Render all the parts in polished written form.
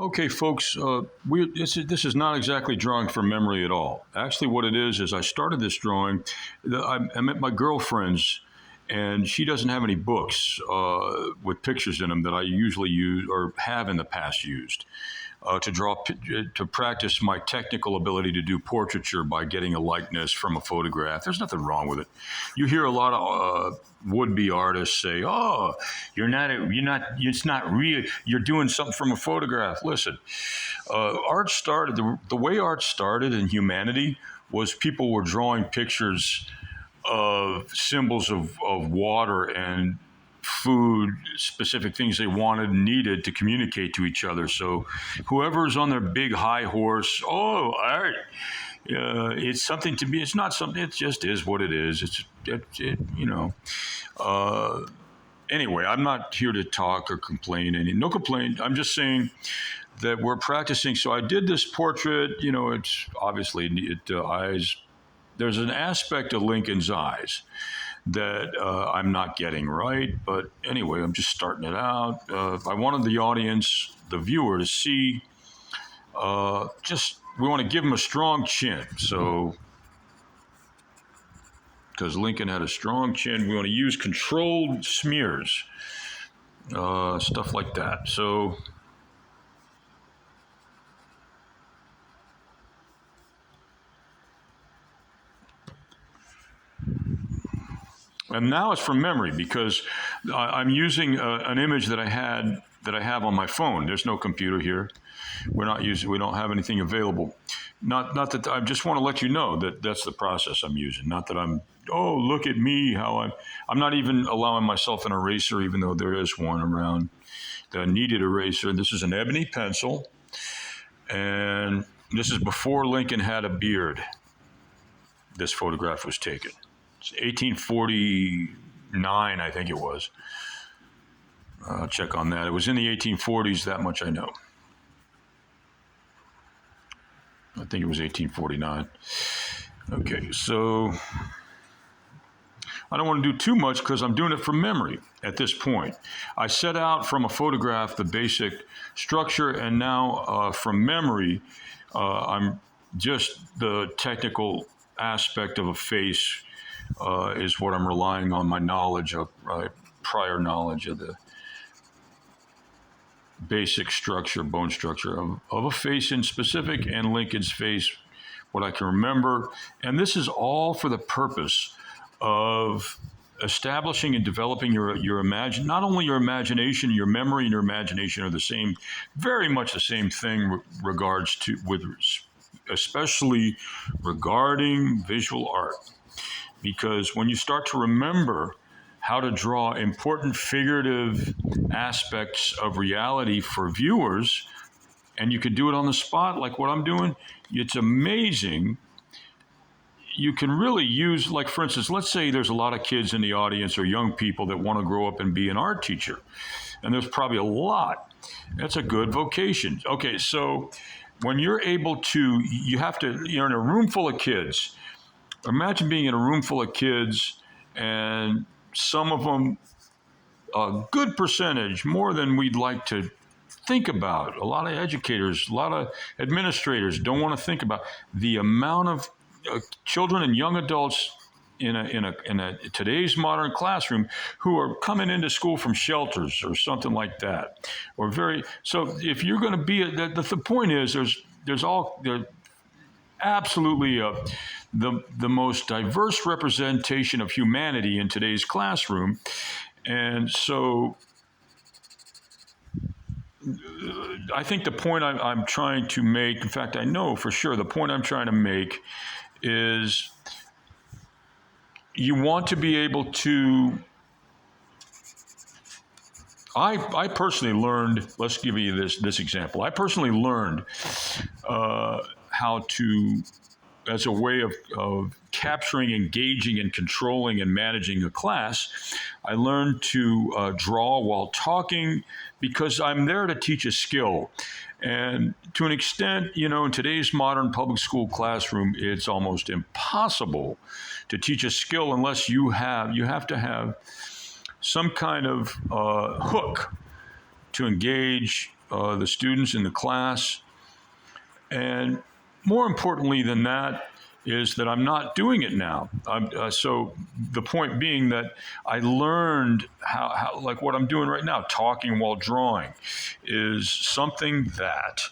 Okay, folks, this is not exactly drawing from memory at all. Actually, what it is I started this drawing. I met my girlfriend's, and she doesn't have any books with pictures in them that I usually use or have in the past used to practice my technical ability to do portraiture by getting a likeness from a photograph. There's nothing wrong with it. You hear a lot of would-be artists say, "Oh, it's not real. You're doing something from a photograph." Listen, art started the way art started in humanity was people were drawing pictures of symbols of water and food, specific things they wanted and needed to communicate to each other. So whoever's on their big high horse, oh, art, it's something to be, it's not something, it just is what it is. Anyway, I'm not here to talk or complain. No complaint. I'm just saying that we're practicing. So I did this portrait, it's obviously eyes. There's an aspect of Lincoln's eyes that I'm not getting right. But anyway, I'm just starting it out. I wanted the audience, the viewer, to see we want to give him a strong chin. So, because Lincoln had a strong chin, we want to use controlled smears, stuff like that. So, and now it's from memory because I'm using an image that I have on my phone. There's no computer here. We don't have anything available. Not that I just want to let you know that that's the process I'm using. Not that look at me, I'm not even allowing myself an eraser, even though there is one around, the needed eraser. This is an ebony pencil, and this is before Lincoln had a beard. This photograph was taken. It's 1849, I think it was. I'll check on that. It was in the 1840s, that much I know. I think it was 1849. Okay, so I don't want to do too much because I'm doing it from memory at this point. I set out from a photograph the basic structure, and now from memory, I'm just the technical aspect of a face is what I'm relying on, my knowledge of, prior knowledge of the basic structure, bone structure of a face in specific, and Lincoln's face, what I can remember. And this is all for the purpose of establishing and developing your not only your imagination, your memory and your imagination are the same, very much the same thing especially regarding visual art. Because when you start to remember how to draw important figurative aspects of reality for viewers, and you can do it on the spot like what I'm doing, it's amazing. You can really use, like for instance, let's say there's a lot of kids in the audience or young people that want to grow up and be an art teacher. And there's probably a lot. That's a good vocation. Okay, so when you're able to, you're in a room full of kids. Imagine being in a room full of kids, and some of them, a good percentage, more than we'd like to think about. A lot of educators, a lot of administrators don't want to think about the amount of children and young adults in a today's modern classroom who are coming into school from shelters or something like that, so if you're going to be the point is there's absolutely the most diverse representation of humanity in today's classroom. And so I think the point I'm trying to make, in fact, I know for sure the point I'm trying to make is you want to be able to, I personally learned, let's give you this example. I personally learned how to, as a way of capturing, engaging, and controlling and managing a class, I learned to draw while talking because I'm there to teach a skill. And to an extent, in today's modern public school classroom, it's almost impossible to teach a skill unless you have to have some kind of hook to engage the students in the class. And more importantly than that is that I'm not doing it now. So the point being that I learned how, like what I'm doing right now, talking while drawing, is something that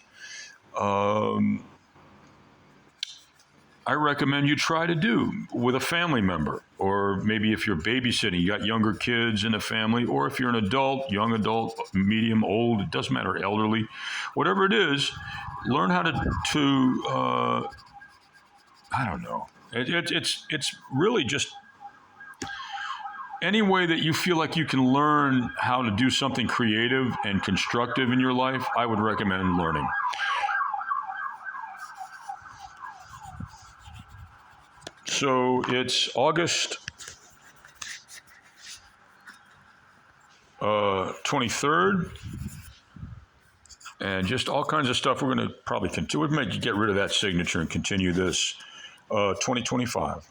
I recommend you try to do with a family member, or maybe if you're babysitting, you got younger kids in a family, or if you're an adult, young adult, medium, old, it doesn't matter, elderly, whatever it is, learn how to I don't know. It's really just any way that you feel like you can learn how to do something creative and constructive in your life, I would recommend learning. So it's August 23rd, and just all kinds of stuff. We're going to probably continue. We might get rid of that signature and continue this 2025.